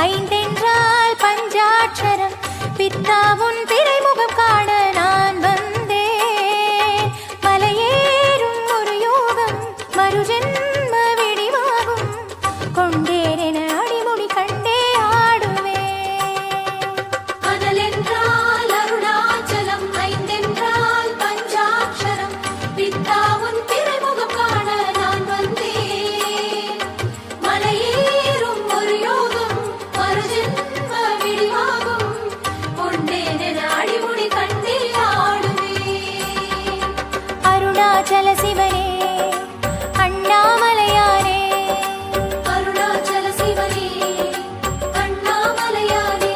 ஐந்தென்றால் பஞ்சாட்சரம் பித்தாவுன் திரைமுகம் காண நான் வந்தேன். மலையேறும் ஒரு யோகம் மறுஜென்ம விடிவாகும் கொண்டேன் என அடிமுடி கண்டே ஆடுவேன். மணலென்றால் அருணாச்சலம் ஐந்தென்றால் பஞ்சாட்சரம் பித்தாவுன் திரைமுகம் காண நான் வந்தேன். மலையேறும் ஒரு யோகம் மறுஜென்ம விடிவாகும் கொண்டேன் என அடிமுடி கண்டே ஆடுவேன். அருணாச்சல சிவனே அண்ணாமலையானே அருணாச்சல சிவனே அண்ணாமலையானே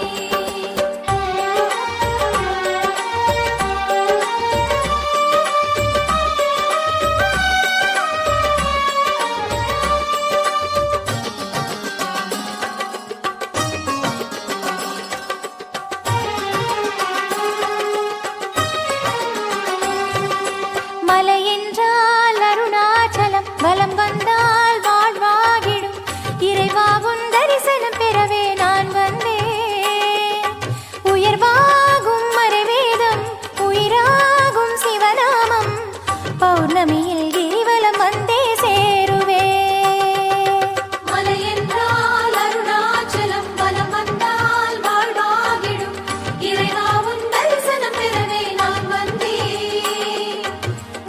மலை என்றால் அருணாச்சலம் வலம் வந்தால் வாழ்வாகிடும் இறைவாவும் தரிசனம் பெறவே நான் வந்தேன். உயர்வாகும் மறைவேதம் உயிராகும் சிவநாமம் பௌர்ணமியில் கிரிவலம் வந்தே சேருவே. மலையென்றால் அருணாச்சலம் வலம் வந்தால் வாழ்வாகிடும் இறைவாவும் தரிசனம் பெறவே நான் வந்தேன்.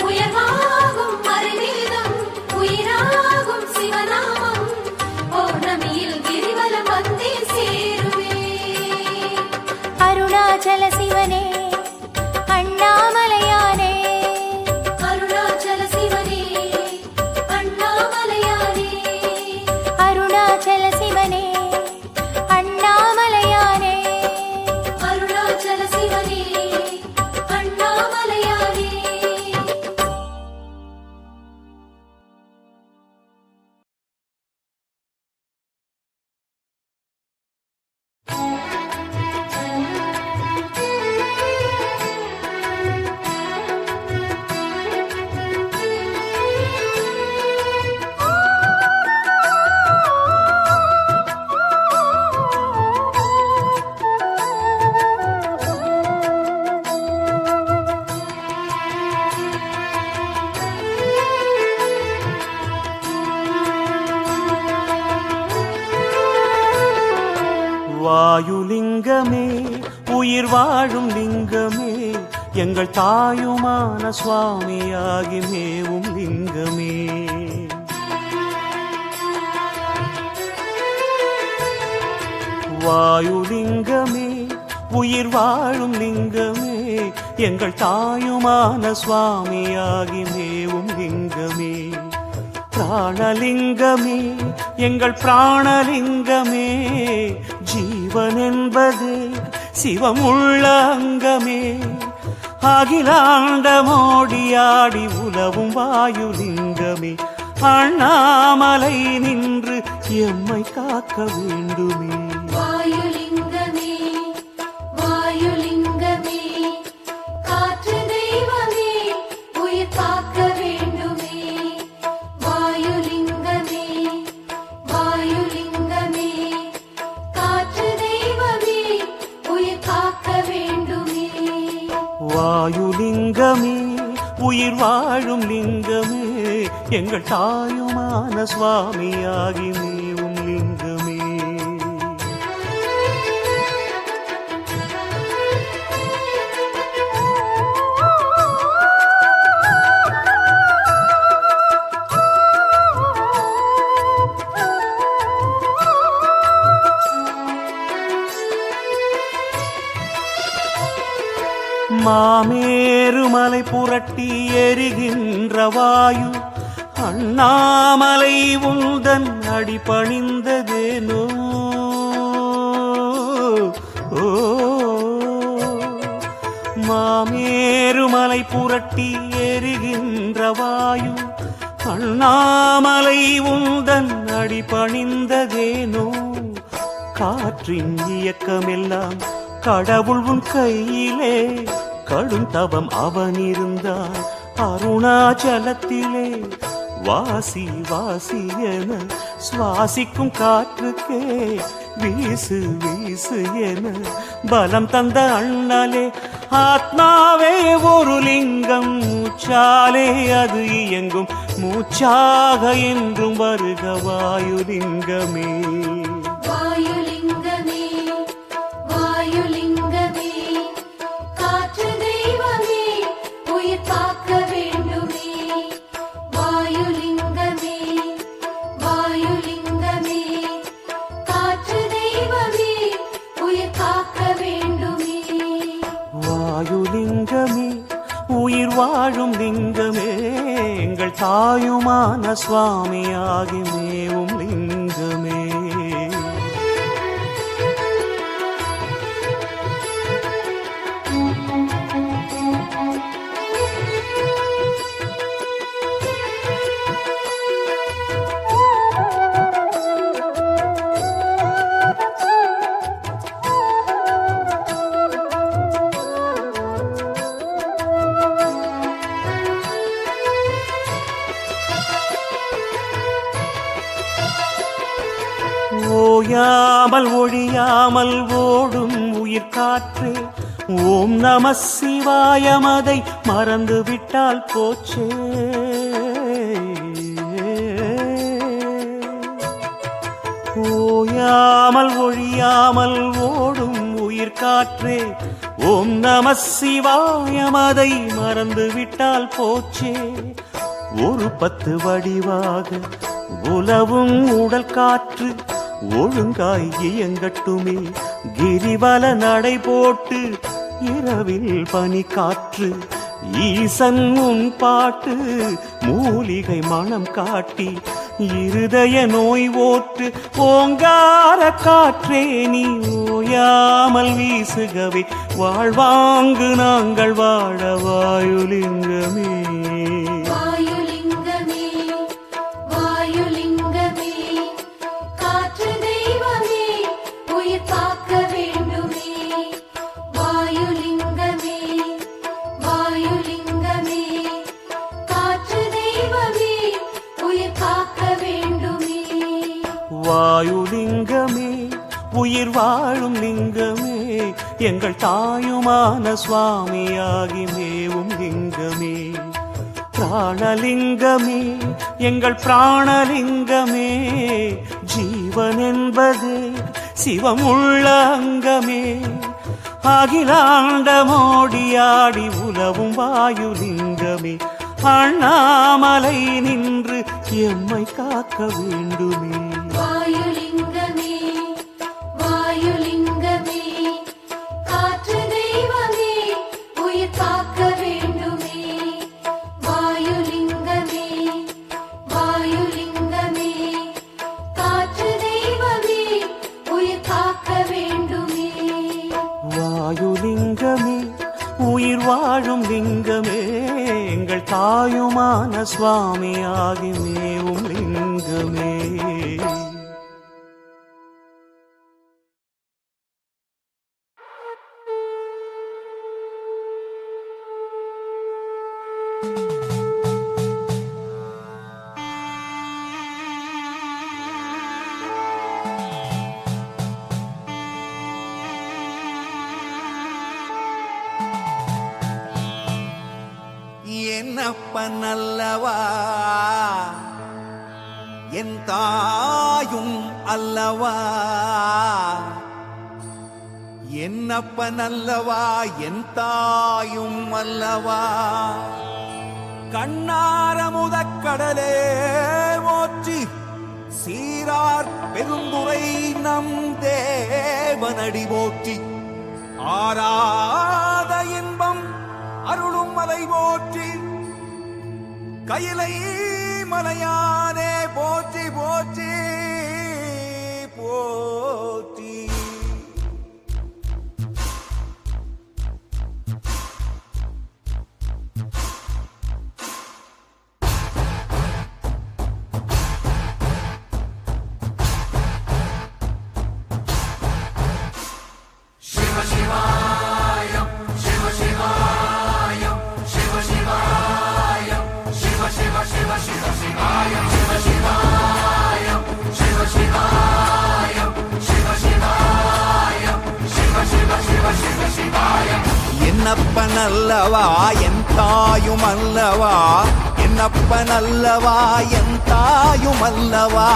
உயர்வாகும் மறைவேதம் உயிராகும் சிவநாமம் பௌர்ணமியில் கிரிவலம் வந்தே சேருவேன். அருணாச்சல சிவனே அண்ணாமலையானே அருணாச்சல சிவனே அண்ணாமலையானே அருணாச்சல சிவனே அண்ணாமலையானே அருணாச்சல சிவனே அண்ணாமலையானே. வாயுலிங்கமே உயிர் வாழும் லிங்கமே எங்கள் தாயுமான சுவாமியாகி மேவும் லிங்கமே. வாயுலிங்கமே உயிர் வாழும் லிங்கமே எங்கள் தாயுமான சுவாமியாகி மேவும் லிங்கமே. பிராணலிங்கமே எங்கள் பிராணலிங்கமே ஜீவன் என்பது சிவமுள்ள அங்கமே. அகிலாண்ட மோடியாடி உலவும் வாயுலிங்கமே அண்ணாமலை நின்று எம்மை காக்க வேண்டுமே. வாயுலிங்கமே வாயுலிங்கமே காற்று தெய்வமே உயிர் காக்க வேண்டுமே. வாயுலிங்கமே வாயுலிங்கமே காற்று தெய்வமே உயிர் காக்க வேண்டுமே. வாயுலிங்கமே உயிர் வாழும் லிங்கமே எங்கள் தாயுமான சுவாமியாகி மேவும் லிங்கமே. மாமேருமலை புரட்டி எரிகின்ற வாயு அண்ணாமலை உந்தன் அடி பணிந்ததேனோ. மாமேருமலை புரட்டி எரிகின்ற வாயு அண்ணாமலை உந்தன் அடி பணிந்ததேனோ. காற்றின் இயக்கமெல்லாம் கடவுள் உன் கையிலே கடும் தவம் அவன் இருந்தான் அருணாச்சலத்திலே வாசி வாசி என சுவாசிக்கும் காற்றுக்கே வீசு வீசு என பலம் தந்த அண்ணலே ஆத்மாவே ஒரு லிங்கம் மூச்சாலே அது இயங்கும் மூச்சாக என்றும் வருக வாயுலிங்கமே வாயுலிங்கமே வாயுலிங்கமே காற்று தெய்வமே உயிர் காக்க வேண்டுமே வாயுலிங்கமே வாயுலிங்கமே காற்று தெய்வமே உயிர் காக்க வேண்டுமே வாயுலிங்கமே உயிர் வாழும் லிங்கமே எங்கள் தாயுமான சுவாமியாகி மேவும் லிங்கமே ஓயாமல் ஒழியாமல் ஓடும் உயிர் காற்றே ஓம் நம சிவாயமதை மறந்து விட்டால் போச்சே ஓயாமல் ஒழியாமல் ஓடும் உயிர் காற்றே ஓம் நம சிவாயமதை மறந்து விட்டால் போச்சே ஒரு 10 வடிவாக உலவும் உடல் காற்று ஒழுங்காய் இயங்கட்டுமே கிரிவல நடை போட்டு இரவில் பனி காற்று ஈசன் உன் பாட்டு மூலிகை மனம் காட்டி இருதய நோய் ஓட்டு ஓங்கார காற்றே நீ ஓயாமல் வீசுகவே வாழ்வாங்கு நாங்கள் வாழ வாயுலிங்கமே வாயுலிங்கமே வாயுலிங்கமே காற்று தெய்வமே உயிர் காக்க வேண்டுமே வாயுலிங்கமே வாயுலிங்கமே காற்று தெய்வமே உயிர் காக்க வேண்டுமே வாயுலிங்கமே உயிர் வாழும் லிங்கமே எங்கள் தாயுமான சுவாமியாகி மேவும் லிங்கமே பிராணலிங்கமே எங்கள் பிராணலிங்கமே ஜீவன் என்பதே சிவமுள்ள அங்கமே அகிலாண்ட மோடியாடி உலவும் வாயுலிங்கமே அண்ணாமலை நின்று எம்மை காக்க வேண்டுமே வாயுலிங்கமே வாயுலிங்கமே காற்று தெய்வமே உயிர் காக்க வேண்டுமே வாயுலிங்கமே வாயுலிங்கமே காற்று தெய்வமே உயிர் காக்க வேண்டுமே வாயுலிங்கமே உயிர் வாழும் லிங்கமே எங்கள் தாயுமான சுவாமியாகி மேவும் லிங்கமே என்னப்பன் அல்லவா என் தாயும் அல்லவா என்னப்பன் அல்லவா என் தாயும் அல்லவா கண்ணார முதக்கடலே ஓற்றி சீரார் பெருந்துரை நம் தேவனடி போற்றி ஆராத இன்பம் அருளும் மலை போற்றி கையிலை மலையானே போற்றி போற்றி போற்றி Shiva, Shiva, Shiva, Shiva, Shiva, Shiva, Shiva. என்னப்பனல்லவா என் தாயும் அல்லவா, என்னப்பனல்லவா என் தாயும் அல்லவா,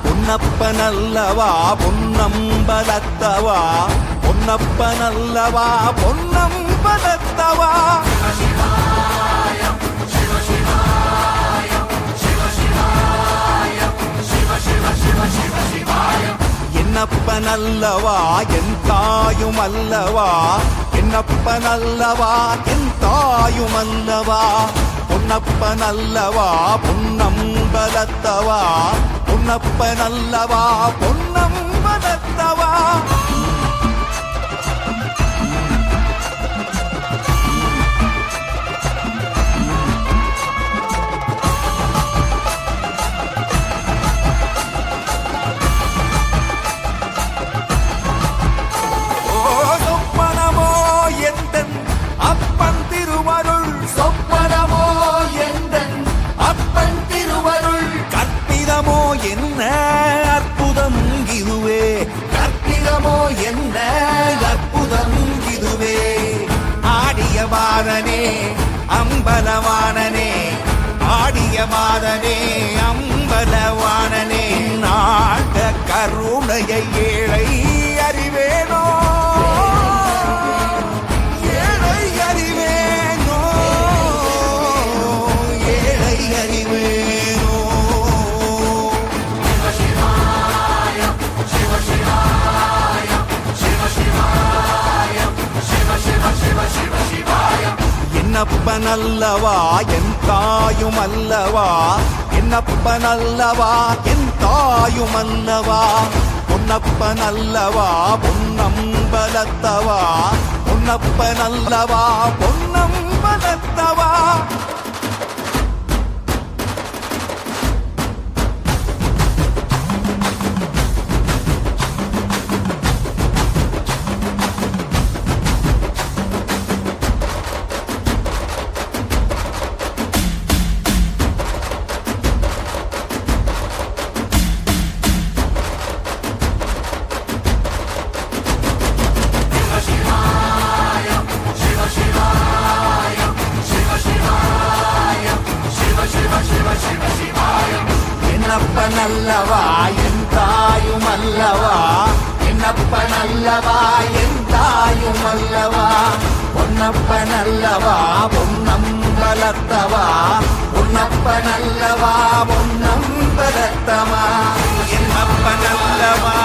பொன்னப்பனல்லவா பொன்னம்பலத்தவா, பொன்னப்பனல்லவா பொன்னம்பலத்தவா. என்னப்பனல்லவா என் தாயும் அல்லவா, என்னப்பனல்லவா என் தாயும் அல்லவா, பொன்னப்பனல்லவா பொன்னம்பலத்தவா, பொன்னப்பனல்லவா பொன்னம்பலத்தவா. அப்பன் திருவருள் சொப்பனமோ எந்தன் அப்பன் திருவருள், கற்பிதமோ என்ன அற்புதம் இதுவே, கற்பிதமோ என்ன அற்புதம் இதுவே. ஆடிய மாதனே அம்பலவானனே, ஆடிய மாதனே அம்பலவானனே, நாட கருணையை ஏழை அறிவேனோ, என்னப்பனல்லவா என் தாயும் அல்லவா, என்னப்பனல்லவா என் தாயும் அல்லவா, பொன்னப்பனல்லவா பொன்னம்பலத்தவா, பொன்னப்பனல்லவா பொன்னம்பலத்தவா. என்னப்பனல்லவா என் தாயும் அல்லவா, என்னப்பனல்லவா என் தாயும் அல்லவா, பொன்னப்பனல்லவா பொன்னம்பலத்தவா, பொன்னப்பனல்லவா பொன்னம்பலத்தவா. என்னப்பனல்லவா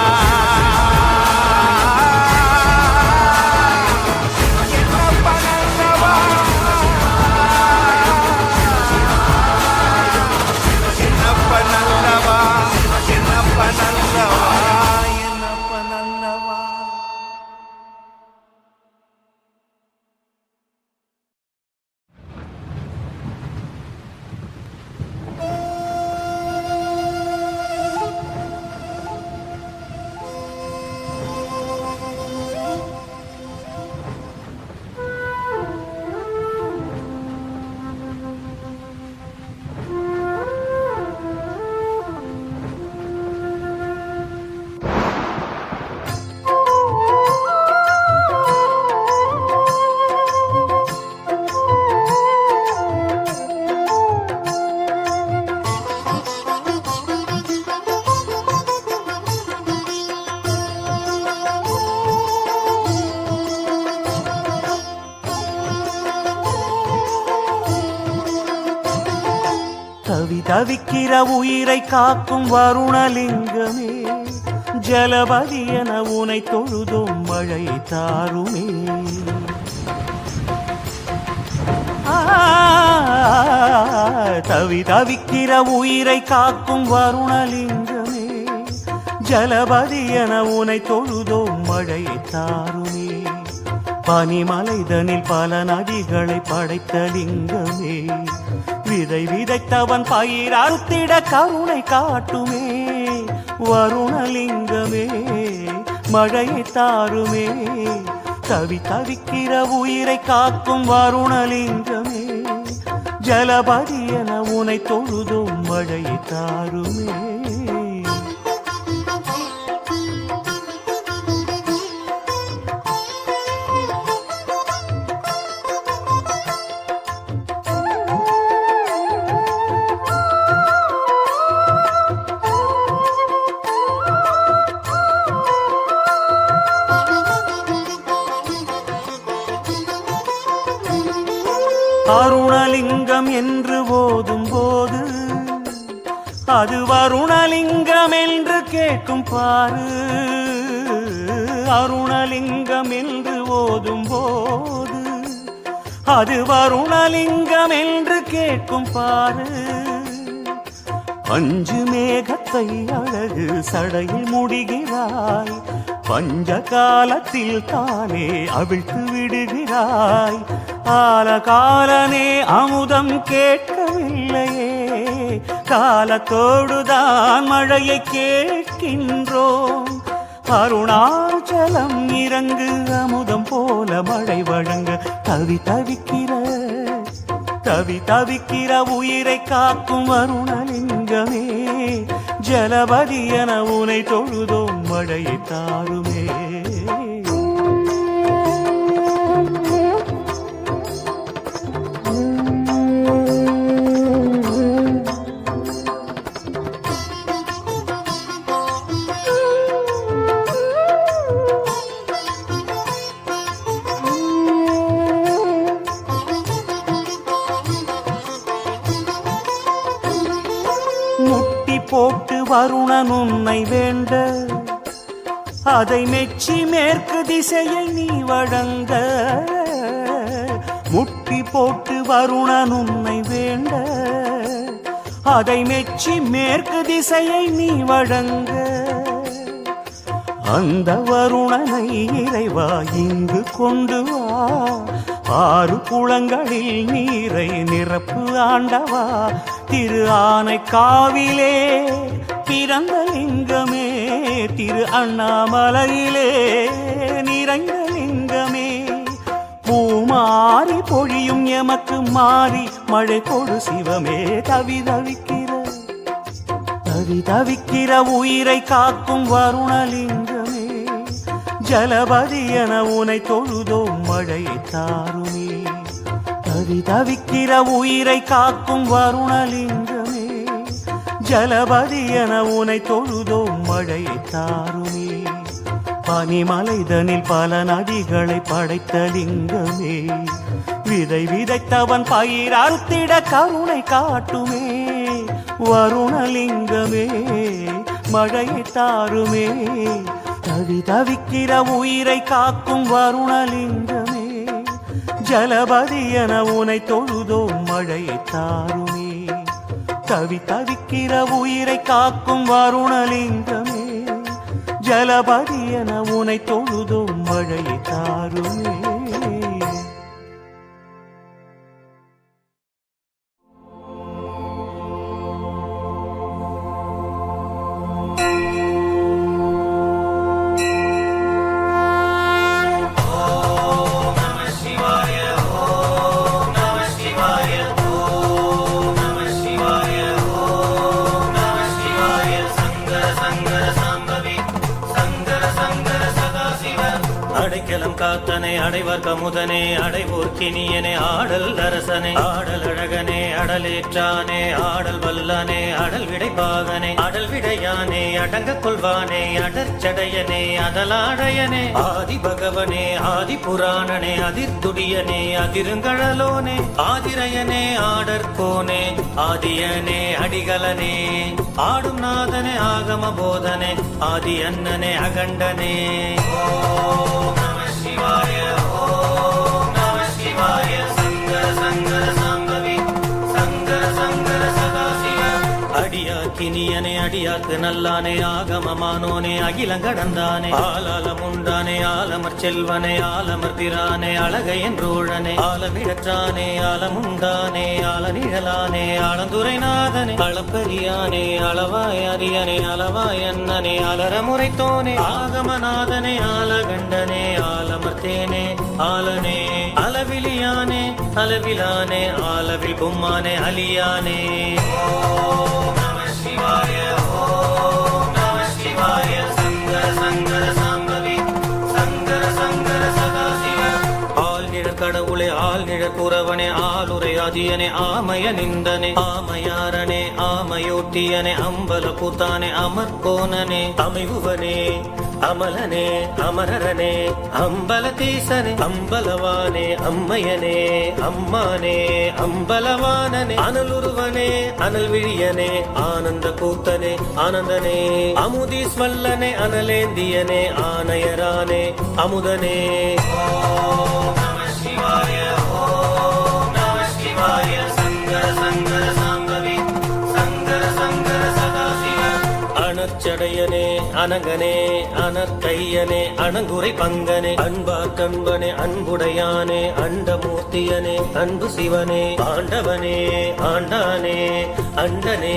தவிக்கிற உயிரை காக்கும் வருணலிங்கமே, ஜலபதி என உனை தொழுதும் மழை தாருமே. தவிக்கிற உயிரை காக்கும் வருணலிங்கமே, ஜலபதி என உனை தொழுதும் மழை தாருமே. பனிமலைதனில் பல நதிகளை படைத்த லிங்கமே, விதை விதைத்தவன் பயிர் அறுத்திட கருணை காட்டுமே. வருணலிங்கமே மழையை தாருமே, தவிக்கிற உயிரை காக்கும் வருணலிங்கமே, ஜலபதி என உனை தொழுதும் மழையை தாருமே. அருணலிங்கம் என்று ஓதும் போது அது வருணலிங்கம் என்று கேட்கும் பாரு. அருணலிங்கம் என்று ஓதும் போது அது வருணலிங்கம் என்று கேட்கும் பாரு. பஞ்சு மேகத்தை அழகு சடையில் முடிகிறாய், பஞ்ச காலத்தில் தானே அவிழ்த்து விடுகிறாய். காலனே அமுதம் கேட்கவில்லையே, காலத்தோடுதான் மழையை கேட்கின்றோம். அருணாச்சலம் இறங்கு அமுதம் போல மழை வழங்க தவிக்கிற உயிரை காக்கும் வருணலிங்கமே. ஜலபதி என உனை தொழுதோம் மழையை தாருமே. போட்டு வருணன் உன்னை வேண்ட, அதை மெச்சி மேற்கு திசையை நீ வழங்க. முட்டி போட்டு வருணன் உன்னை வேண்ட, அதை மெச்சி மேற்கு திசையை நீ வழங்க. அந்த வருணனை இறைவா இங்கு கொண்டு வா, 6 குளங்களில் நீரை நிரப்பு ஆண்டவா. திரு ஆனைக்காவிலே பிறந்த லிங்கமே, திரு அண்ணாமலையிலே நிறைந்த லிங்கமே. பூமாரி பொழியும் எமக்கு மாறி மழை கொடு சிவமே. தவிக்கிற உயிரை காக்கும் வருணலிங்கமே. ஜலபதி என உனை தொழுதோம் மழையை தாருமே. தவிக்கிற உயிரை காக்கும் வருணலிங்கமே. ஜலபதி என உனை தொழுதோம் மழையை தாருமே. பனிமலைதனில் பல நதிகளை படைத்த லிங்கமே. விதை விதைத்தவன் பயிர் அறுத்திட கருணை காட்டுமே. வருணலிங்கமே மழையை தாருமே. தவிக்கிற உயிரை காக்கும் வருணலிங்கமே. ஜலபதி என உனை தொழுதோம் மழையை தாருமே. தவிக்கிற உயிரை காக்கும் வருணலிங்கமே. ஜலபதி என உனை தொழுதோம் மழையை தாருமே. அடைக்கலம் காத்தனை அடைவர் கமுதனே அடைவோர்க்கினியனே ஆடல் அரசனே ஆடல் அழகனே அடலேற்றானே ஆடல் வல்லானே அடல் விடைப்பாகனே அடல் விடையானே அடங்க கொள்வானே அடற்சடையனே அதலாடையனே ஆதி பகவனே ஆதி புராணனே அதிர்துடியனே அதிருங்கழலோனே ஆதிரையனே ஆடற்கோனே ஆதியனே அடிகலனே ஆடும் நாதனே ஆகம போதனே ஆதி அண்ணனே அகண்டனே. ஓம் நம சிவாய ஓம் நம சிவாய சங்கர சங்கர சாம்பவி சங்கர சங்கர சதாசிவ அடியாக்கினியனே அடியாக்கு நல்லானே ஆகமமானோனே அகிலங்கடந்தானே ஆலாலம் உண்டானே ஆலமர் செல்வனே ஆலமர் திரானே அழகை என்றோழனே ஆலமிழற்றானே ஆலமுண்டானே ஆலநிழலானே ஆலந்துரைநாதனே அளப்பரியானே அளவாய் அரியனே அளவாய் அண்ணனே அலரமுறைத்தோனே ஆகமநாதனே ஆலகண்டனே ஆலமர்த்தேனே ஆலனே அளவிலியானே அளவிலானே ஆலவில் பொம்மானே அலியானே. ஓம் நம சிவாய ஓம் நம சிவாய சங்கர சங்கர சாம்பவி சங்கர சங்கர சதாசிவ ஆள் நிழற் கடவுளே ஆள் நிழற் குறவனே ஆளுரை ஆதியனே ஆமய நிந்தனே ஆமையாரனே ஆமையோட்டியனே அம்பல பூத்தானே அமர்கோனனே அமைவுவனே அமலனே அமரரனே அம்பலதீசனே அம்பலவானே அம்மையனே அம்மானே அம்பலவானனே அனலுருவனே அனல்விழியனே ஆனந்த கூத்தனே ஆனந்தனே அமுதீஸ்வல்லனே அனலேந்தியனே ஆனயரானே அமுதனே ஓம் நம சிவாய ஓம் நம சிவாய சங்கர சங்கர சாம்பவி சங்கர சங்கர சதாசிவ அனச்சடையனே அனங்கனே அனத்தையனே அணங்குரை பங்கனே அன்பாக்கன்பனே அன்புடையானே அண்டமூர்த்தியனே அன்பு சிவனே ஆண்டவனே ஆண்டானே அண்டனே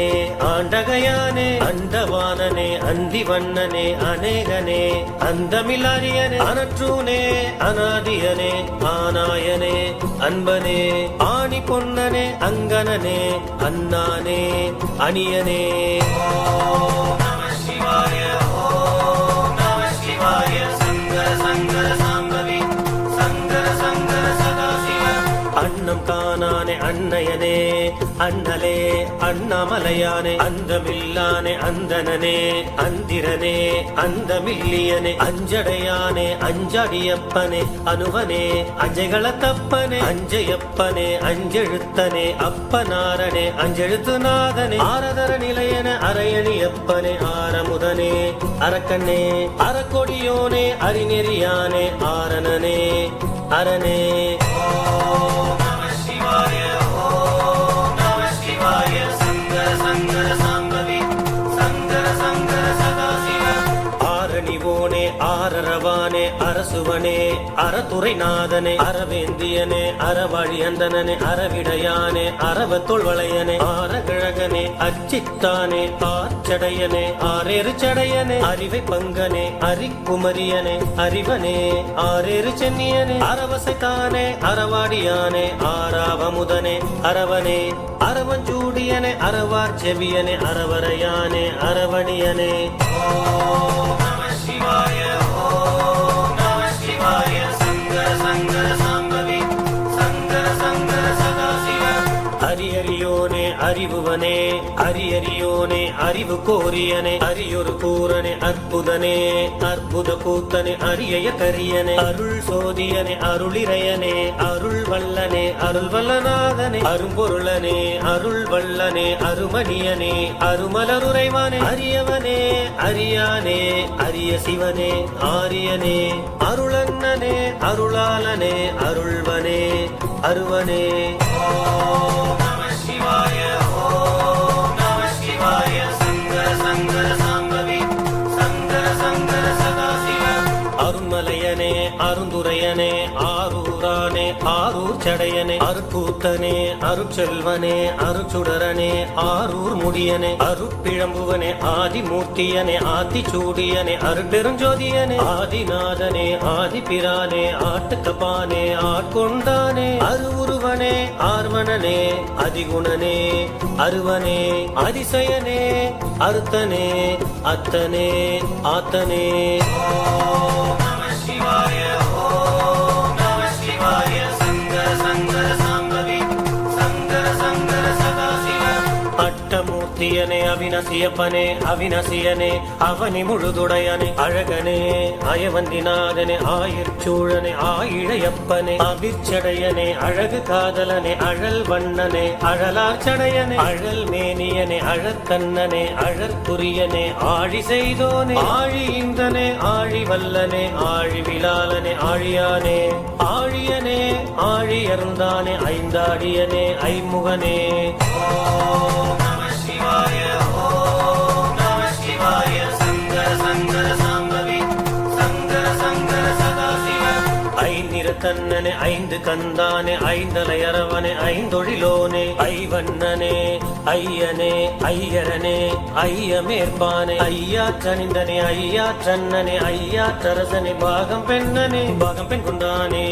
ஆண்டகையானே அண்டவானனே அந்திவண்ணனே அநேகனே அந்தமில்லாரியனே அனற்றூனே அநாதியனே ஆனாயனே அன்பனே ஆணி பொன்னனே அங்கனனே அண்ணானே அணியனே ஓம் நம சிவாய ஓம் நம சிவாய சங்கர சங்கர சாம்பவி சங்கர சங்கர சதாசிவ அன்னம் காணானே அன்னையனே அண்ணலே அண்ணாமலையானே அந்தமில்லானே அந்தனனே அந்திரனே அந்தமில்லியனே அஞ்சடையானே அஞ்சாடியப்பனே அனுவனே அஞ்சைகள தப்பனே அஞ்சையப்பனே அஞ்செழுத்தனே அப்பனாரனே அஞ்செழுத்துநாதனே ஆரதர நிலையன அரையணியப்பனே ஆரமுதனே அரக்கண்ணே அறக்கொடியோனே அறிநெறியானே ஆரணனே அரணே ஓம் நம சிவாய ஓம் நம சிவாய சங்கர சங்கர சாம்பவி சங்கர சங்கர சதாசிவ ஆரணிவோனே ஆரரவானே அரசுவனே அறத்துறைநாதனே அரவேந்தியனே அறவழியந்தனே அறவிடையானே அரவத்தொள்வளையனே ஆரகிழகனே அச்சித்தானே ஆச்சடையனே ஆரேறு சடையனே அறிவை பங்கனே அரிக்குமரியனே அறிவனே ஆரேறு சென்னியனே அரவசைத்தானே அறவாடியானே ஆராவமுதனே அரவனே அரவஞ்சூடியனே அரவார் செவியனே அரவரையானே அரவணியனே ஓம் நம சிவாய ஓம் நம சிவாய சங்கர சங்கர சாம்பவி சங்கர சங்கர சதாசிவ அரியரியோனே அறிவுவனே அரியரியோனே அறிவு கோரியனே அரியொரு கூரனே அற்புதனே அற்புத கூத்தனே அரிய கரியனே அருள் சோதியனே அருளிரையனே அருள் வல்லனே அருள் வல்லநாதனே அரும்பொருளனே அருள் வல்லனே அருமணியனே அருமலருரைவானே அரியவனே அரியானே அரிய சிவனே ஆரியனே அருளன்னனே அருளாளனே அருள்வனே அருவனே ஓம் நம சிவாய ஓம் நம சிவாய சங்கர சங்கர சாம்பவி சங்கர சங்கர சதாசிவ அருண்மலையனே அருந்துரையனே ஆரூரானே ஆரூர் சடையனே அருக்கூத்தனே அருட்செல்வனே அருச்சுடரனே ஆரூர் முடியனே அருட்பிழம்புவனே ஆதிமூர்த்தியனே ஆதிச்சூடியனே அருட்பெருஞ்சோதியனே ஆதிநாதனே ஆதிபிரானே ஆட்டுக்கப்பானே ஆட்கொண்டானே அருவுருவனே ஆர்வனனே அதிகுணனே அருவனே அதிசயனே அறுத்தனே அத்தனே ஆத்தனே ஓம் நம சிவாய ஓம் நம சிவாய சங்கர சங்கர சாம்பவி சங்கர சங்கர சதாசிவ அட்டமூர்த்தியனே அவினசியப்பனே அவினசியனே அவனி முழுதுடையனே அழகனே அயவந்திநாதனே ஆயிற்சூழனே ஆயிழையப்பனே அபிச்சடையனே அழகு காதலனே அழல் வண்ணனே அழலாச்சடையனே அழல் மேனியனே அழற்கண்ணனே அழற்குரியனே ஆழி செய்தோனே ஆழி இந்தனே ஆழி வல்லனே ஆழி விலாலனே ஆழியானே ஆழியனே ஆழியர்ந்தானே ஐந்தாடியனே ஐமுகனே ஓம் நம சிவாய ஓம் நம சிவாய சங்கர சங்கர சாம்பவி சங்கர சங்கர சதாசிவ ஐந்திரத்தன்னனே ஐந்து கந்தானே ஐந்தலையரவனே ஐந்தொழிலோனே ஐவண்ணனே ஐயனே ஐயரனே ஐயமேற்பானே ஐயாற்றனிந்தனே ஐயாற்றன்னனே ஐயாற்றரசனே பாகம் பெண்ணனே பாகம் பெண் கொண்டானே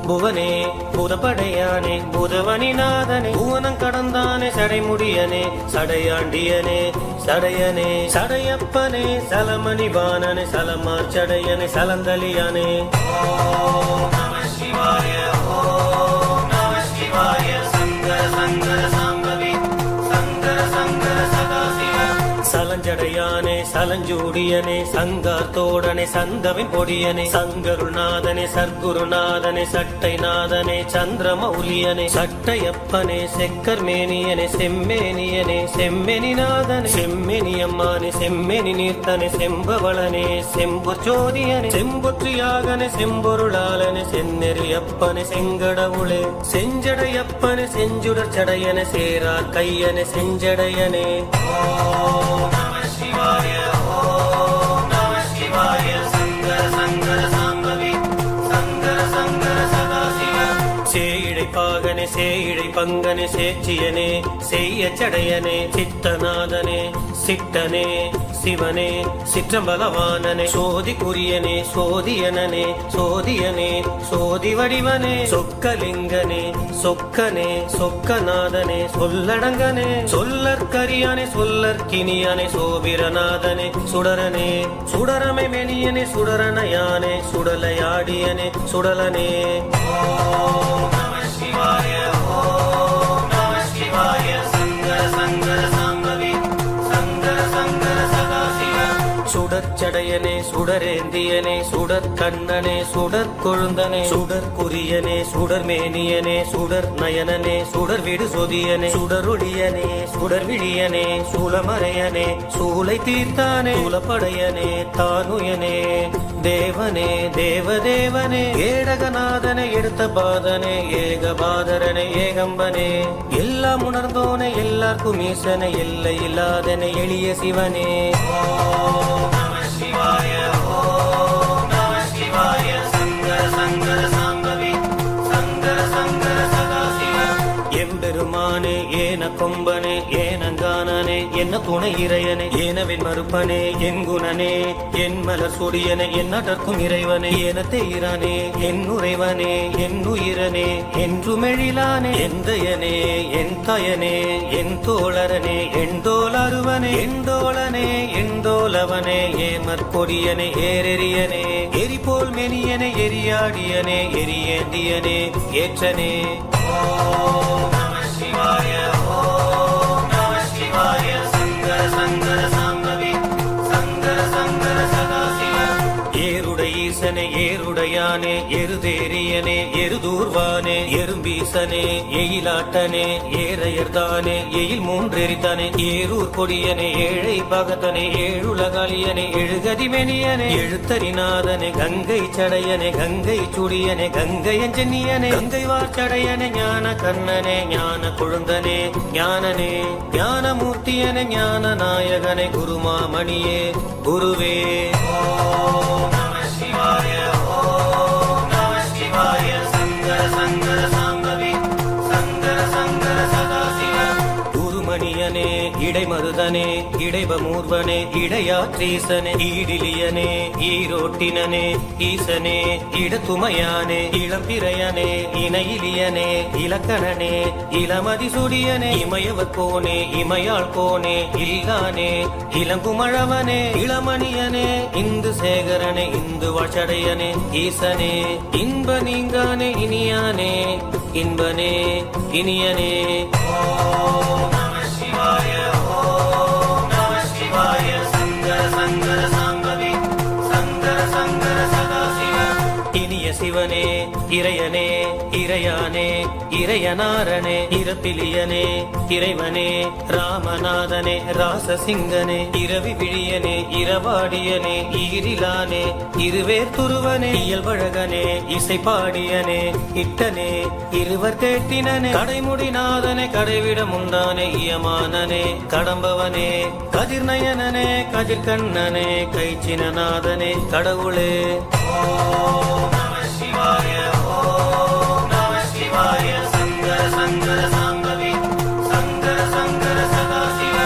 புவனே புதப்படையானே புதவனிநாதனே புவனம் கடந்தானே சடைமுடியனே சடையாண்டியனே சடையனே சடையப்பனே சலமணி பானனே சலமார் சடையனே சலந்தலியானே ஓம் நம சிவாய ஓம் நம சிவாய சங்கர சங்கர சாம்பவி சங்கர சங்கர சதாசிவ சலஞ்சடையானே சலஞ்சூடியனே சங்கார் தோடனே சந்தவின் பொடியனே சங்கருநாதனே சர்க்குருநாதனே சட்டை நாதனே சந்திரமௌலியனே சட்டையப்பனே செக்கர் மேனியனே செம்மேனியனே செம்மெனிநாதனே செம்மெனியம்மானே செம்மெனி நீர்த்தனே செம்பவளனே செம்பொச்சோதியனே செம்பொற்றியாகனே செம்பொருளாளனே செந்நெறியப்பனே செங்கடவுளே செஞ்சடையப்பனே செஞ்சுடர் சடையனே சேரார் கையனே செஞ்சடையனே ஓம் நம சிவாய ஓம் நம சிவாய சங்கர சங்கர சாம்பவி சங்கர சங்கர சதாசிவ சேயிழை பாகனே சேயிழை பங்கனே சேச்சியனே செய்ய சடையனே சித்தநாதனே சிட்டனே சிவனே சிற்றம்பலவானனே சோதி குறியனே சோதியனே சோதியனே சோதி வடிவனே சொக்கலிங்கனே சொக்கனே சொக்கநாதனே சொல்லடங்கனே சொல்லற்கரியானே சொல்லற்கினியானே சோபிரநாதனே சுடரனே சுடரமை மெனியனே சுடரனையானே சுடலையாடியனே சுடலனே ஓம் நம சிவாய ஓம் நம சிவாய சங்கர சங்கர சாம்பவி சங்கர சங்கர சதாசிவ சுடற்சடையனே சுடரேந்தியனே சுடற்கண்ணனே சுடற்கொழுந்தனே சுடற்குரியனே சுடர்மேனியனே சுடர் நயனனே சுடர் விடு சொதியனே சுடரொளியனே சுடர்விழியனே சூலமறையனே சூலை தீர்த்தானே சூலப்படையனே தானுயனே தேவனே தேவதேவனே ஏடகநாதனே எடுத்த பாதனே ஏகபாதரனே ஏகம்பனே எல்லாம் உணர்ந்தோனே எல்லாருக்கும் ஈசனே எல்லை இல்லாதனே எளிய சிவனே ஓம் நம சிவாய ஓம் நம சிவாய சங்கர சங்கர சாம்பவி சங்கர சங்கர சதாசிவ எம்பெருமானே ஏன கொம்பனே ஏனங்கானனே என்ன துணை இறையனே ஏனவின் மறுப்பனே என் குணனே என் மலர் சொடியனே என்னடற்கும் இறைவனே என தேயிரானே என் உறைவனே என் உயிரனே என்றுமெழிலானே எந்தையனே என் தயனே என் தோழரனே என் தோளருவனே என் தோழனே என் தோலவனே ஏமற்கொடியனே ஏரெரியனே எரிபோல் மெனியனே எரியாடியனே எரியேந்தியனே ஏற்றனே ஓம் நம சிவாய ஓம் நம சிவாய சங்கர சங்கர சாம்பவி சங்கர சங்கர சதாசிவ ஏருடை ஈசனே ஏருடையானே எருதேரியனே எருதூர்வானே எறும்பீசனே எயிலாட்டனே ஏரையர்தானே எயில் மூன்றெரித்தானே ஏரூர் கொடியனே ஏழை பகத்தனே ஏழுலகாளியனே எழுகதிமெனியனே எழுத்தரிநாதனே கங்கை சடையனே கங்கை சுடியனே கங்கையஞ்சென்னியனே கங்கை வார்ச்சடையனே ஞான கண்ணனே ஞான கொழுந்தனே ஞானனே ஞானமூர்த்தியனே ஞான நாயகனே குருமாமணியே குருவே ஓம் நம சிவாய ஓம் நம சிவாய சங்கர சங்கர சாம்பவி சங்கர சங்கர சதாசிவ குருமணியனே இடைமருதனே இடைபமூர்வனே இடையாற்றீசனே ஈடிலியனே ஈரோட்டினனே ஈசனே இடத்துமையானே இளம்பிறையனே இணையிலியனே இலக்கணனே இளமதி சுடியனே இமயவர் கோனே இமையாள் கோனே இல்லானே இளங்குமழவனே இளமணியனே இந்து சேகரனே இந்து வாச்சடையனே ஈசனே இன்ப நீங்கானே இனியானே இன்பனே இனியனே ஓம் நம சிவாய ஓம் நம சிவாய சங்கர சங்கர சாம்பவி சங்கர சங்கர சதாசிவ இனிய சிவனே இறையனே இறையானே இறையனாரனே இரப்பிலியனே இறைவனே ராமநாதனே ராசசிங்கனே இரவி விழியனே இரவாடியனே ஈரிலானே இருவேர் துருவனே இயல்பழகனே இசைப்பாடியனே இட்டனே இருவர் கேட்டினனே கடைமுடிநாதனே கடைவிடம் உண்டானே இயமானனே கடம்பவனே கதிர்நயனனே கதிர்கண்ணனே கைச்சினநாதனே கடவுளே ஓம் நம சிவாய ஓம் நம சிவாய சங்கர சங்கர சாம்பவி சங்கர சங்கர சதாசிவ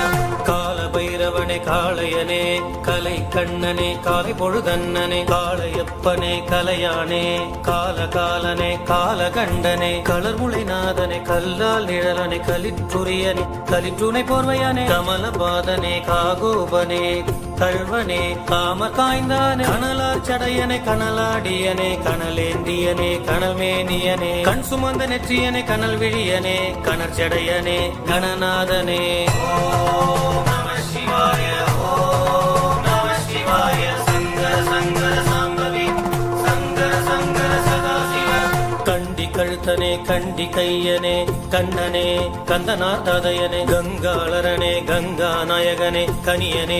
காலபைரவனே காளையனே கலை கண்ணனே காலை பொழுதண்ணனே காளையப்பனே கலையானே காலகாலனே காலகண்டனே கலர்முளைநாதனே கல்லால் நிழலனே கலிற்றுரியனே கலிற்றுணை போர்வையானே கமலபாதனே காகோபனே கழ்வனே காம காய்ந்தானே கனலார் சடையனே கனலாடியனே கனலேந்தியனே கனல்மேனியனே கண் சுமந்த நெற்றியனே கனல் விழியனே கனற் சடையனே கணநாதனே ஓம் நம சிவாய ஓம் கழுத்தனே கண்டி கையனே கண்ணனே கந்தனார் தாதையனே கங்காளரனே கங்கா நாயகனே கனியனே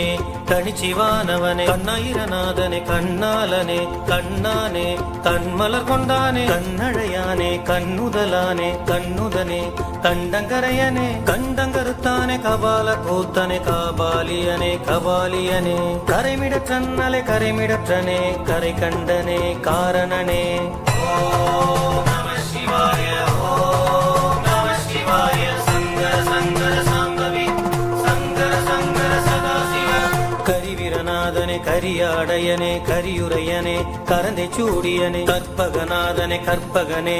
கணிச்சிவானவனே கண்ணாயிரநாதனே கண்ணாலனே கண்ணானே கண்மலர் கொண்டானே கண்ணழையானே கண்ணுதலானே கண்ணுதனே கண்டங்கரையனே கண்டங்கருத்தானே கபால கூத்தனே காபாலியனே கபாலியனே கரைமிடற்றன்னலே கரைமிடற்றனே கரை கண்டனே காரணனே ஓம் நம சிவாய ஓம் நம சிவாய சங்கர சங்கர சாம்பவி சங்கர சங்கர சதாசிவ கரிவீரநாதனே கரியாடையனே கரியுரையனே கரந்தை சூடியனே கற்பகநாதனே கற்பகனே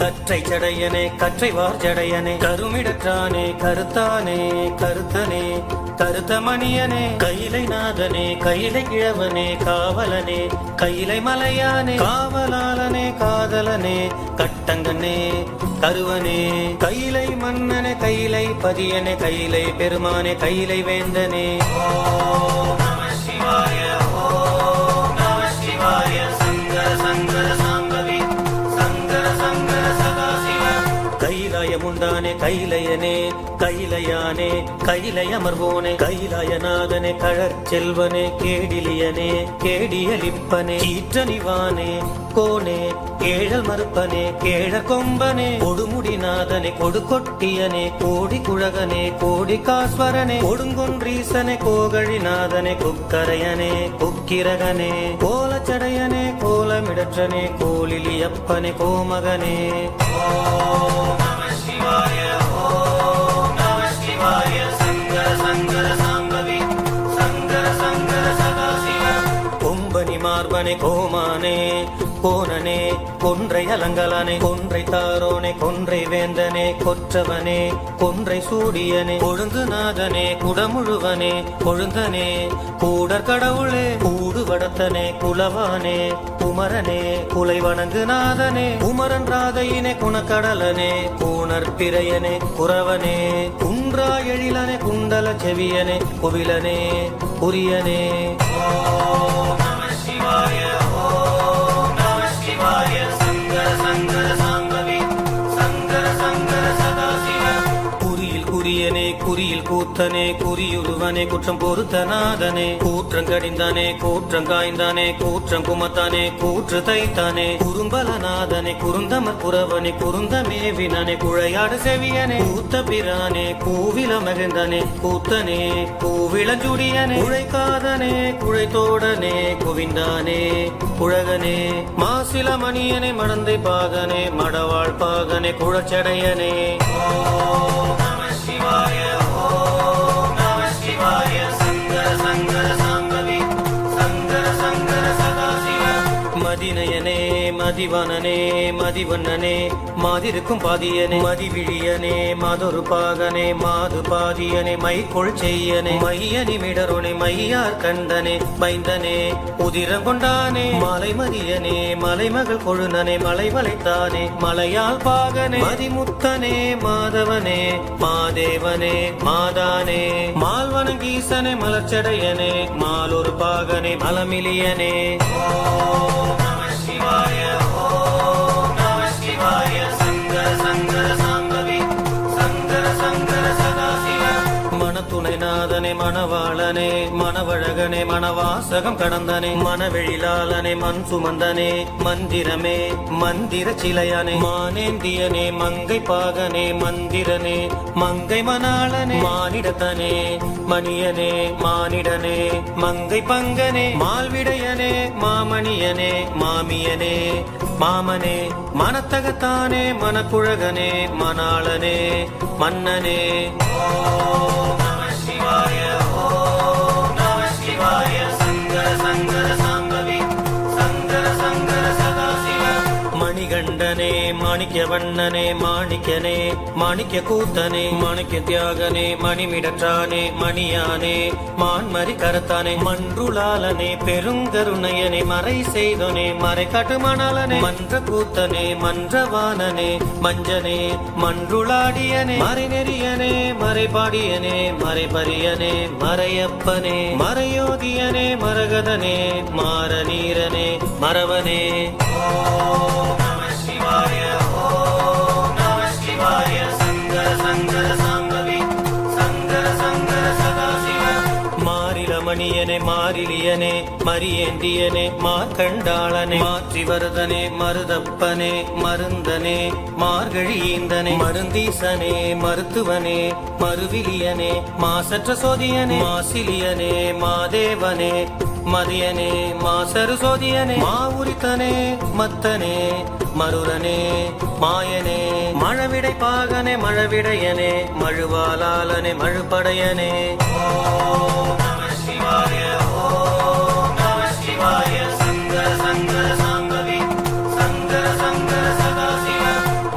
கற்றை சடையனே கற்றை வார்ஜடையனே கருமிடற்றானே கருத்தானே கருத்தனே கருத்தமணியனே கையிலை நாதனே கையிலை கிழவனே காவலனே கையிலை மலையானே காவலாளனே காதலனே கட்டங்கனே கருவனே கையிலை மன்னனே கையிலை பதியனே கையிலை பெருமானே கையிலை வேந்தனே ஓம் நம சிவாய ஓம் நம சிவாய சங்கர சங்கர சாம்பவி சங்கர சங்கர சதாசிவ கைலாயமுண்டானே கைலையனே கைலையானே கைலையமர்வோனே கைலாயநாதனே கழற்செல்வனே கேடிலியனே கேடியலிப்பனே கீற்றனிவானே கோனே கேழல் மறுப்பனே கேழற் கொம்பனே கொடுமுடிநாதனே கொடுக்கொட்டியனே கோடி குழகனே கோடி காஸ்வரனே கொடுங்கொன்றீசனே கோகழிநாதனே குக்கரையனே குக்கிரகனே கோலச்சடையனே கோலமிடற்றனே கோலிலியப்பனே கோமகனே ஓம் நம சிவாய ஓம் நம சிவாய சங்கர சங்கர சாம்பவி சங்கர சங்கர சதாசிவ கொம்பனி மார்பனே கோமானே கோனனே கொன்றை அலங்கலானே கொன்றை தாரோனே கொன்றை வேந்தனே கொற்றவனே கொன்றை சூடியனே கொழுந்துநாதனே குடமுழுவனே கொழுந்தனே கூடற் கடவுளே கூடுவடத்தனே குலவானே குமரனே குலை வணங்குநாதனே குமரன் ராதையினே குணக்கடலனே கூணர் பிறையனே குறவனே குன்றா எழிலனே குண்டல செவியனே குவிலனே புரியனே ஓம் நம சிவாய ஓம் நம சிவாய சங்கர சங்கர சாம்பவி சங்கர சங்கர சதாசிவ குறியில் குறியனே குறியில் கூத்தனே குறியுருவனே குற்றம் பொறுத்தநாதனே கூற்றங்கடிந்தானே கூற்றங்காய்ந்தானே கூற்றம் குமத்தானே கூற்று தைத்தானே குறும்பலநாதனே குறுந்தமர் புறவனே குறுந்தமேவினே குழையாடு செவியனே கூத்த பிரானே கூவில மகிழ்ந்தனே கூத்தனே கூவிளஞ்சுடியனே குழைக்காதனே குழைத்தோடனே குவிந்தானே குழகனே மாசில மணியனே மடந்தை பாகனே மடவாழ் பாகனே குழச்சடையனே ஓம் நம சிவாய ஓம் நம சிவாய சங்கர சங்கர சாம்பவி சங்கர சங்கர சதாசிவ மதிநயனே மதிவனனே மதிவண்ணனே மாதிருக்கும் பாதியனே மதிவிழியனே மாதொரு பாகனே மாது பாதியனே மைக்கொள் செய்யனே மையனி மிடருனே மையார் கண்டனே மைந்தனே உதிரம் கொண்டானே மலை மதியனே மலைமகள் கொழுனனே மலை வளைத்தானே மலையால் பாகனே மதிமுத்தனே மாதவனே மாதேவனே மாதானே மால்வனங்கீசனே மலர்ச்சடையனே மாலொரு பாகனே மலமிலியனே ஓம் நம சிவாய ஓம் நம சிவாய சங்கர சங்கர சாம்பவி சங்கர சங்கர சதாசிவ மணத்துணைநாதனே மணவாளனே மணவழகனே மணவாசகம் கடந்தனே மணவெழிலாளனே மண் சுமந்தனே மந்திரமே மந்திர சிலையானே மானேந்தியனே மங்கை பாகனே மந்திரனே மங்கை மணாளனே மானிடத்தனே மணியனே மானிடனே மங்கை பங்கனே மால்விடையனே மாமணியனே மாமியனே மாமனே மனத்தகத்தானே மனக்குழகனே மணாளனே மன்னனே ஓம் நம சிவாய ஓம் நம சிவாய சங்கர சங்கர சாம்பவி சங்கர சங்கர சதாசிவ மணிகண்டனே மாணிக்க வண்ணனே மாணிக்கனே மாணிக்க கூத்தனே மாணிக்க தியாகனே மணிமிடற்றானே மணியானே மான்மரி கரத்தானே மன்றுளாலனே பெருங்கருணையனே மறை செய்தோனே மறை கட்டுமணாலனே மன்ற கூத்தனே மன்றவானனே மஞ்சனே மன்றுளாடியனே மறைநெறியனே மறைபாடியனே மறைபரியனே மறையப்பனே மறையோதியனே மரகதனே மாரநீரனே மரவனே ஓம் நம சிவாய ஓம் மாமுனியனே மாரிலியனே மரியேந்தியனே மார்கண்டாளனே மாற்றிவரதனே மருதப்பனே மருந்தனே மார்கழியீந்தனே மருந்தீசனே மருத்துவனே மறுவிலியனே மாசற்ற சோதியனே மாசிலியனே மாதேவனே மதியனே மாசரு சோதியனே மாவுரித்தனே மத்தனே மருரனே மாயனே மழவிடை பாகனே மழவிடையனே மழுவாலாலனே மழுப்படையனே ஓம் நம சிவாய ஓம் நம சிவாய சங்கர சங்கர சாம்பவி சங்கர சங்கர சதாசிவ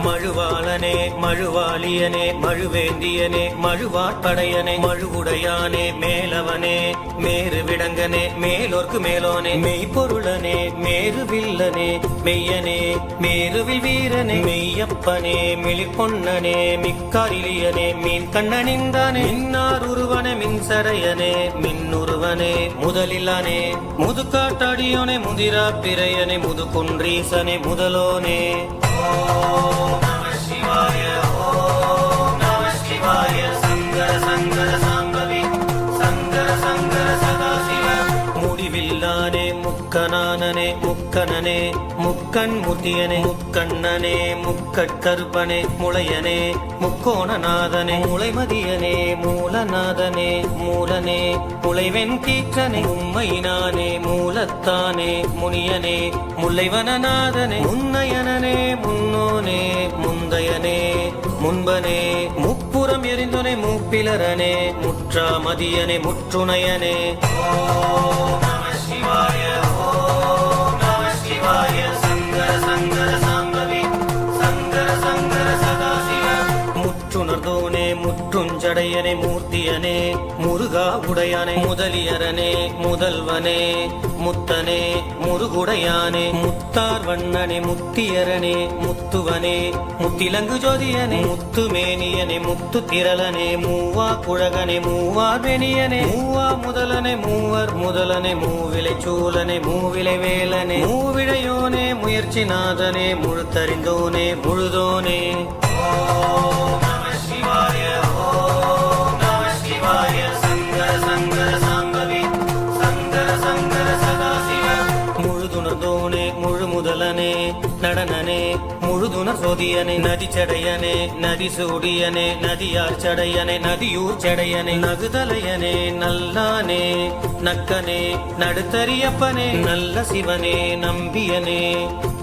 மழுவாளனே மழுவாளியனே மழுவேந்தியனே மழுவாட்படையனே மழுவுடையானே மேலவனே மேரு விடங்கனே மேலோர்க்கு மேலோனே மெய்ப்பொருளனே மேருவில்லனே மெய்யனே மேருவில் வீரனே மெய்யப்பனே மிளிப்பொன்னனே மிக்காரிலியனே மீன் கண்ணனிந்தானே மின்னார் உருவனே மின்சரையனே மின்னுருவனே முதலில்லானே முதுகாட்டாடியோனே முதிரா பிறையனே முதுகுன்றீசனே முதலோனே ஓம் நம சிவாய ஓம் நம சிவாய சங்கர சங்கர சாம்பவி சங்கர சங்கர சதாசிவ முடிவில்லானே முக்கனானனே முக்கனனே முக்கண் முத்தியனே முக்கண்ணனே முக்கட்கருப்பனே முளையனே முக்கோணநாதனே முளைமதியனே மூலநாதனே மூலனே முளைவெண் கீற்றனே உம்மையினானே மூலத்தானே முனியனே முல்லைவனநாதனே முன்னயனனே முன்னோனே முந்தையனே முன்பனே முப்புறம் எரிந்தோனே மூப்பிலரனே முற்றாமதியனே முற்றுணையனே ஓம் நம சிவாய ஓம் நம சிவாய சங்கர சங்கர சாம்பவி சங்கர சங்கர சதாசிவ முற்றுணர்ந்தோனே முற்றுஞ்சடையனே மூர்த்தியனே முருகா உடையானே முதலியரனே முதல்வனே முத்தனே முருகுடையானே முத்தார் வண்ணனே முத்தியரனே முத்துவனே முத்திலங்கு ஜோதியனே முத்துமேனியனே முத்து திரளனே மூவா குழகனே மூவார் வெணியனே மூவா முதலனே மூவர் முதலனே மூவிலை சூலனே மூவிலை வேலனே மூவிழையோனே முயற்சி நாதனே முழுத்தறிந்தோனே முழுதோனே ஓம் நம சிவாய ஓம் நம சிவாய சங்கர சங்கர சாம்பவி சங்கர சங்கர சதாசிவ முழுதுணர்ந்தோனே முழு முதலனே நடனனே முழுதுணர் சோதியனே நதிச்சடையனே நதி சூடியனே நதியார் சடையனே நதியூர் சடையனே நகுதலையனே நல்லானே நக்கனே நடுத்தரியப்பனே நல்ல சிவனே நம்பியனே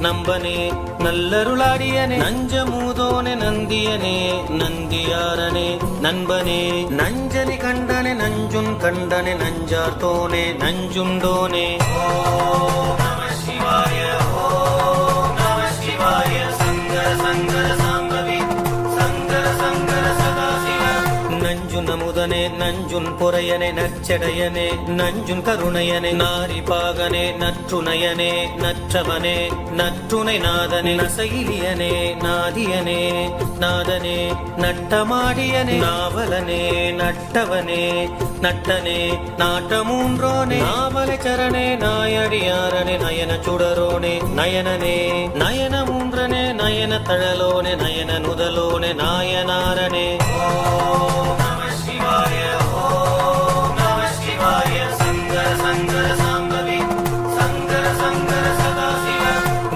நம்பனே நல்லருளாடியனே நஞ்சமூதோனே நந்தியனே நந்தியாரனே நண்பனே நஞ்சனி கண்டனே நஞ்சுன் கண்டனே நஞ்சார்த்தோனே நஞ்சுண்டோனே ஓம் நம சிவாய ஓம் நம சிவாய சங்கர சங்கர சாம்பவி சங்கர சங்கர சதாசிவ நஞ்சுன் அமுதனே நஞ்சுன் பொறையனே நற்சடையனே நஞ்சுன் கருணையனே நாரி பாகனே நற்றுணையனே நற்றவனே நற்றுணை நாதனே நசையிலியனே நாதியனே நாதனே நட்டமாடியனே நாவலனே நட்டவனே நட்டனே நாட்டமூன்றோனே நாவலை சரணே நாயடியாரனே நயன சுடரோனே நயனனே நயன மூன்றனே நயன தழலோனே நயன நுதலோனே நாயனாரனே ஓம் நம சிவாய ஓம் நம சிவாய சங்கர சங்கர சாம்பவி சங்கர சங்கர சதாசிவ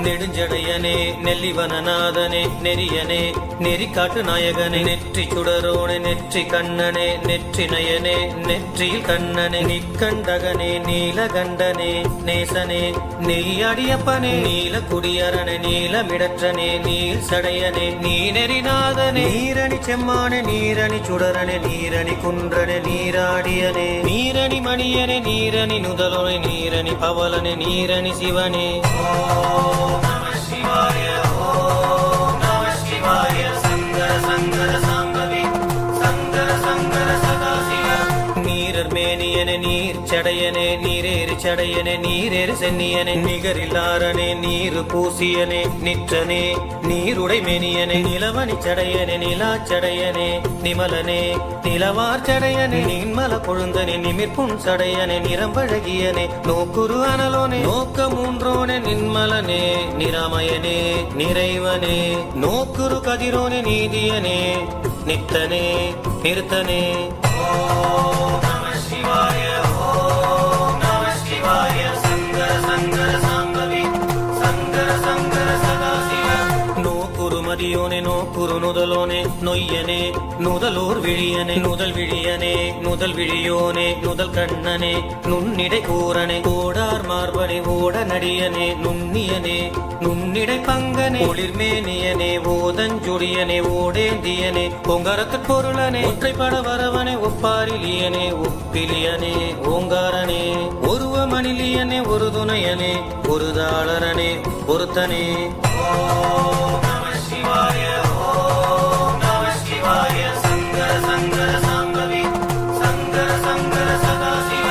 நெடுஞ்சடையனே நெல்லிவனநாதனே நெறியனே நெறிக்காட்டு நாயகனே நெற்றி சுடரோனே நெற்றி கண்ணனே நெற்றி நயனே நெற்றியில் கண்ணனே நிற்கண்டகனே நீலகண்டனே நேசனே நெய்யடியப்பனே நீல குடியரனே நீலமிடற்றனே நீல் சடையனே நீநெறிநாதனே நீரணி செம்மானே நீரணி சுடரனே நீரணி குன்றனே நீராடியனே நீரணி மணியனே நீரணி நுதலோனே நீரணி பவலனே நீரணி சிவனே ஓம் நம சிவாய ஓம் நம சிவாய சங்கர சங்கர சாம்பவி சங்கர சங்கர சதாசிவ நீரர் மேனியனே நீர் சடையனே நீரேறு சடையனே நீரேறு சென்னியனே நிகரில்லாரனே நீரு பூசியனே நிற்றனே நீருடை மேனியனே நிலவனி சடையனே நிலாச்சடையனே நிமலனே நிலவார் சடையனே நீன்மல கொழுந்தனே நிமிர்ப்புண் சடையனே நிறம்பழகியனே நோக்குரு அனலோனே நோக்க மூன்றோனே நின்மலனே நிராமயனே நிறைவனே நோக்குரு கதிரோனே நீதியனே நித்தனே நிறுத்தனே ஓம் நம சிவாய ஓம் நொடியோனே நோக்குரு நுதலோனே நொய்யனே நுதலோர் விழியனே நுதல் விழியனே நுதல் விழியோனே நுதல் கண்ணனே நுண்ணிடை கூரனே ஓடார் மார்பனே ஓட நடியனே நுண்ணியனே நுண்ணிடை பங்கனே ஒளிர்மேனியனே ஓதஞ்சுடியனே ஓடேந்தியனே பொங்கரத்து பொருளனே ஒற்றைப்பட வரவனே ஒப்பாரிலியனே ஒப்பிலியனே ஓங்காரனே ஒருவ மணிலியனே ஒரு துணையனே ஒரு தாளரனே ஒருத்தனே ஓம் நம சிவாய ஓம் நம சிவாய சங்கர சங்கர சாம்பவி சங்கர சங்கர சதாசிவ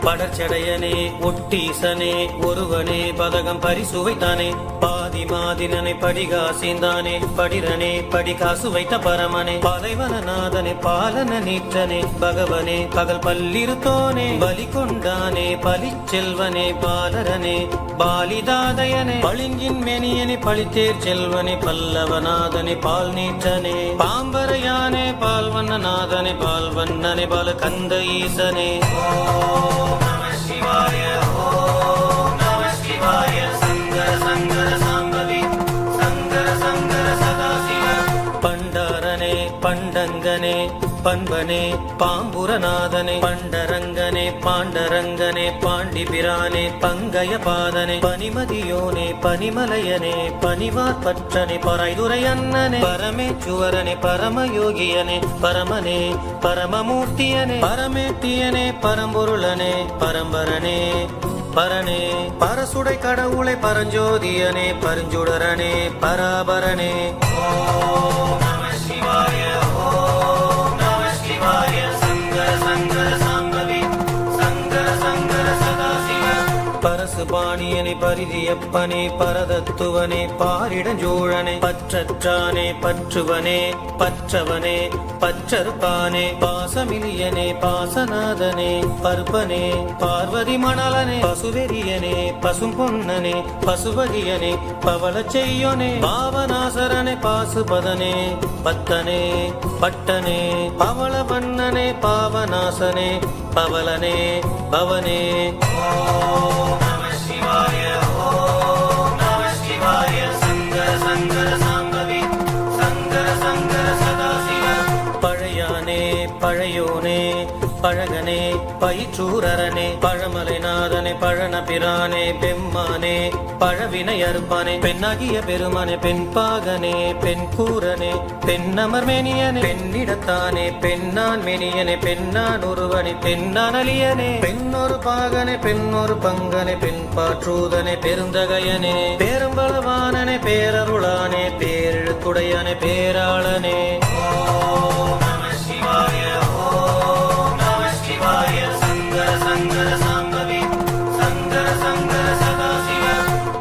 படச்சடையனே ஒட்டீசனே ஒருவனே பதகம் பரிசுவைத்தானே பாதி மாதினனை படிகாசிந்தானே படிரனே படிகாசு வைத்த பரமனே பாலைவனநாதனே பாலன நீற்றனே பகவனே பகல் பல்லிருத்தோனே பலி கொண்டானே பலிச்செல்வனே பாலரனே பாலிதாதயனே பளிங்கின் மெனியனே பழித்தேர் செல்வனே பல்லவநாதனே பால் நீற்றனே பாம்பரையானே பால்வண்ணநாதனே பால்வண்ணனே பால கந்த ஈசனே ஓம் நம சிவாய ஓம் நம சிவாய சங்கர சங்கர சாம்பவி சங்கர சங்கர சதாசிவ பண்டாரனே பண்டங்கனே பண்பனே பாம்புரநாதனே பண்டரங்கனே பாண்டரங்கனே பாண்டிபிரானே பங்கய பாதனே பனிமதியோனே பனிமலையனே பனிவார் பற்றனே பரைதுரை அண்ணனே பரமேச்சுவரனே பரமயோகியனே பரமனே பரமமூர்த்தியனே பரமேட்டியனே பரம்பொருளனே பரம்பரனே பரனே பரசுடை கடவுளை பரஞ்சோதியனே பரஞ்சுடரனே பராபரனே ஓம் நம சிவாய ஓம் நம சிவாய சங்கர சங்கர சாம்பவி சங்கர சங்கர சதாசிவ பரசுபாணியனே பரிதியப்பனே பரதத்துவனே பாரிடஞ்சூழனே பற்றற்றானே பற்றுவனே பற்றவனே பற்றற்பானே பாசமிலியனே பாசநாதனே பருப்பனே பார்வதி மணலனே பசுவெறியனே பசும் பொன்னனே பசுபதியனே பவள செய்யோனே பாவநாசரனே பாசுபதனே பத்தனே பட்டனே பவள வண்ணனே பாவநாசனே பவலனே பவனே ஓம் நம சிவாய ஓம் நம சிவாய சங்கர சங்கர சாம்பவி சங்கர சங்கர சதாசிவ பழையானே பழையோனே பழகனே பயிற்றூரரனே பழமலைநாதனே பழனபிரானே பெம்மானே பழவினை அறுப்பானே பெண்ணாகிய பெருமானே பெண்பாகனே பெண் கூரனே பெண்ணமர் மேனியனே பெண்ணிடத்தானே பெண்ணான் மேனியனே பெண்ணான் ஒருவனே பெண்ணான் அலியனே பெண்ணொரு பாகனே பெண்ணொரு பங்கனே பெண் பாற்றூதனே பெருந்தகையனே பேரம்பளவானனே பேரருளானே பேரெழுத்துடையானே பேராளனே ஓம் நம சிவாய ஓம் நம சிவாய சங்கர சங்கர சாம்பவி சங்கர சங்கர சதாசிவ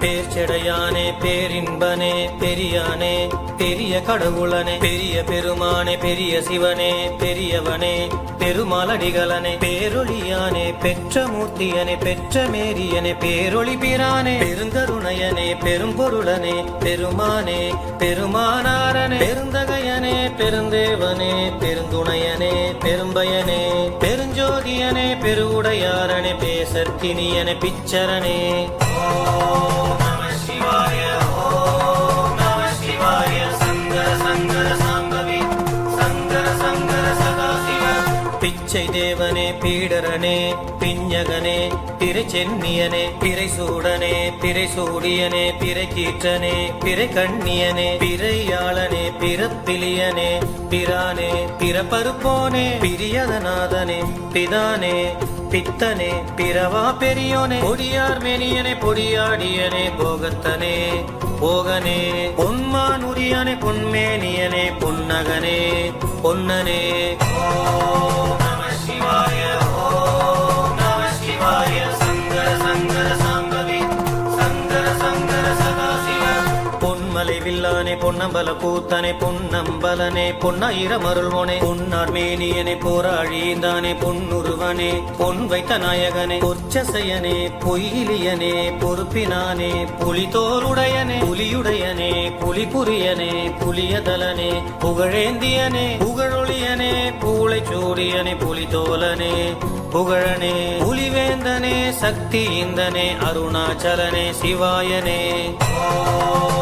பேர்ச்செடையானே பேரின்பனே பெரியானே பெரிய கடவுளனே பெரிய பெருமானே பெரிய சிவனே பெரியவனே பெருமாளடிகளனே பேரொளியானே பெற்ற மூர்த்தியனே பெற்ற மேரியனே பேரொளி பிரானே பெருங்கருணையனே பெரும்பொருளனே பெருமானே பெருமானாரனே பெருந்தகையனே பெருந்தேவனே பெருந்துணையனே பெரும்பயனே பெருஞ்சோதியனே பெருவுடையாரனே பேசற்கினியனே பிச்சரனே ஓம் நம சிவாய ஓம் நம சிவாய சங்கர சங்கர சாம்பவி சங்கர சங்கர சதாசிவ பிச்சை தேவனே பீடரனே பிஞ்சகனே பிறை சென்னியனே பிறை சூடனே பிறை சூடியனே பிறை கீற்றனே பிறை கண்ணியனே பிறையாளனே பிறப்பிலியனே பிரானே பிறப்பருப்போனே பிரியதநாதனே பிதானே பித்தனே பிறவா பெரியோனே பொடியார் மேனியனே பொடியாடியனே போகத்தனே போகனே பொன்மானுரியனே பொன்மேனியனே பொன்னகனே பொன்னனே ஓம் நம சிவாய ஓம் நம சிவாய சங்கர சங்கர சாம்பவி சங்கர சங்கர சதாசிவ பொன்மலை வில்லானே பொன்னம்பல கூத்தனே பொன்னம்பலனே பொன்னாயிரம் அருள்மோனே பொன்னார் மேனியனே போராழிந்தானே பொன்னுருவனே பொன் வைத்த நாயகனே பொற்சசையனே பொய்யிலியனே பொறுப்பினானே புலிதோருடையனே புலியுடையனே புலிபுரியனே புலியதலனே புகழேந்தியனே புகழொளியனே பூளை சூடியனே புலிதோலனே புகழனே புலிவேந்தனே சக்தி இந்தனே அருணாச்சலனே சிவாயனே ஓம்